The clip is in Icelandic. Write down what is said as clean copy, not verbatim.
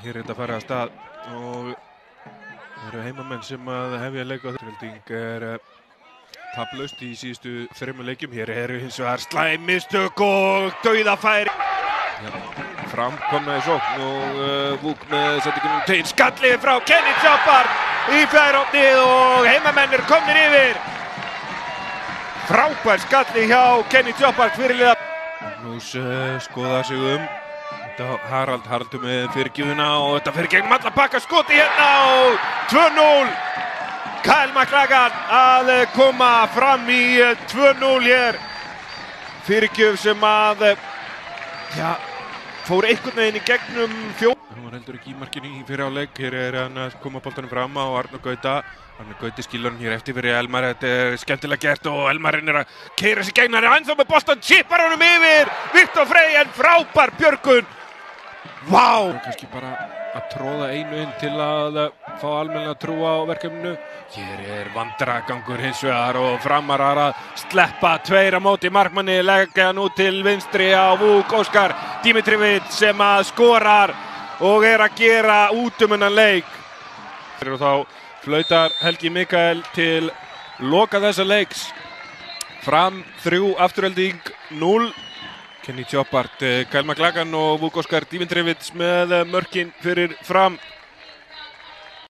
Hér þetta farið af stað og það eru heimamenn sem að hefja leik á Afturelding taplaust í síðustu 3 leikjum. Hér eru hins vegar slæm mistök og dauðafæri. Framkomna í sókn og Vuk með setningunum til skallið frá Kenny Joppard í fjærhóttið og heimamenn eru komnir yfir. Frábær skallið hjá Kenny Joppard fyrirliða. Magnús skoðar sig Haraldur með fyrirgjöfuna og þetta fer gegnum alla pakka, skoti hérna og 2-0. Kyle McLagan að koma fram í 2-0 hér. Fyrirgjöf sem að fór einhvern veginn í gegnum Hann var heldur ekki í markinu í fyrri hálfleik. Hér er hann að koma boltanum fram á Arnór Gauta. Arnór Gauti skilur hann hér eftir fyrir Elmar. Þetta er skemmtilega gert og Elmarinn er að keyra sig gegn hann. Ennþá með boltan, chippar honum yfir. Viktor Frey, en frábær björgun. Vá! Kannski bara að tróða einu inn til að fá almennilega trú á verkefninu. Hér er vandræðagangur hins vegar og Framarar að sleppa 2 á móti markmanni, leggja nú til vinstri á Vuk Óskar Dimitrivic sem að skorar og er að gera út þennan leik. Og þá flautar Helgi Mikael til loka þessa leiks. Fram 3, Afturelding 0. Kenny Joppard, Kyle McLagan og Vuk Óskar Dimitrivic með mörkin fyrir Fram.